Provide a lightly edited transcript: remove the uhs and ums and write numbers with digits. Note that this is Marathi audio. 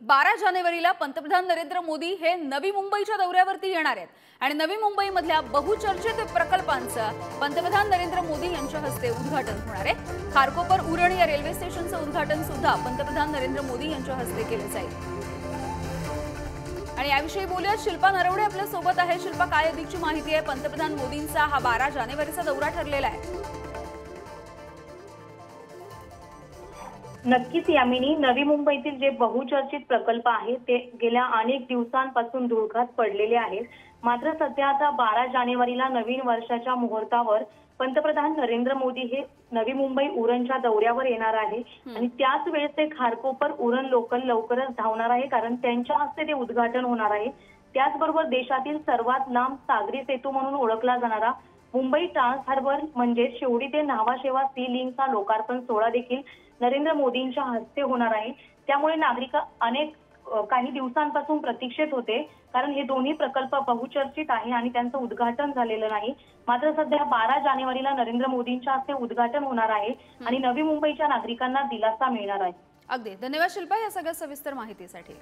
12 जानेवारीला पंतप्रधान नरेंद्र मोदी हे नवी मुंबईच्या दौऱ्यावरती येणार आहेत आणि नवी मुंबईमधल्या बहुचर्चित प्रकल्पांचं पंतप्रधान नरेंद्र मोदी यांच्या हस्ते उद्घाटन होणार आहे। खारकोपर उरण या रेल्वे स्टेशनचं उद्घाटन सुद्धा पंतप्रधान नरेंद्र मोदी यांच्या हस्ते केले जाईल। आणि याविषयी बोलूया, शिल्पा नरवडे आपल्या सोबत आहे। शिल्पा, काय अधिकची माहिती आहे? पंतप्रधान मोदींचा हा 12 जानेवारीचा दौरा ठरलेला आहे। नक्कीच यामिनी, नवी मुंबईतील जे बहुचर्चित प्रकल्प आहेत ते गेल्या अनेक दिवसांपासून धुळकात पडलेले आहेत। मात्र सध्या आता 12 जानेवारीला नवीन वर्षाच्या मुहूर्तावर पंतप्रधान नरेंद्र मोदी हे नवी मुंबई उरणच्या दौऱ्यावर येणार आहे आणि त्याच वेळेस ते खारकोपर उरण लोकल लवकरच धावणार आहे, कारण त्यांच्या हस्ते ते उद्घाटन होणार आहे। त्याचबरोबर देशातील सर्वात लांब सागरी सेतू म्हणून ओळखला जाणारा मुंबई ट्रान्स हार्बर म्हणजे शेवडी ते न्हावा शेवा सी लिंकचा लोकार्पण सोहळा देखील नरेंद्र मोदींच्या हस्ते होणार आहे। त्यामुळे नागरिक काही दिवसांपासून प्रतीक्षेत होते, कारण हे दोन्ही प्रकल्प बहुचर्चित आहे आणि त्यांचं उद्घाटन झालेलं नाही। मात्र सध्या 12 जानेवारीला नरेंद्र मोदींच्या हस्ते उद्घाटन होणार आहे आणि नवी मुंबईच्या नागरिकांना दिलासा मिळणार आहे। अगदी धन्यवाद शिल्पा या सगळ्या सविस्तर माहितीसाठी।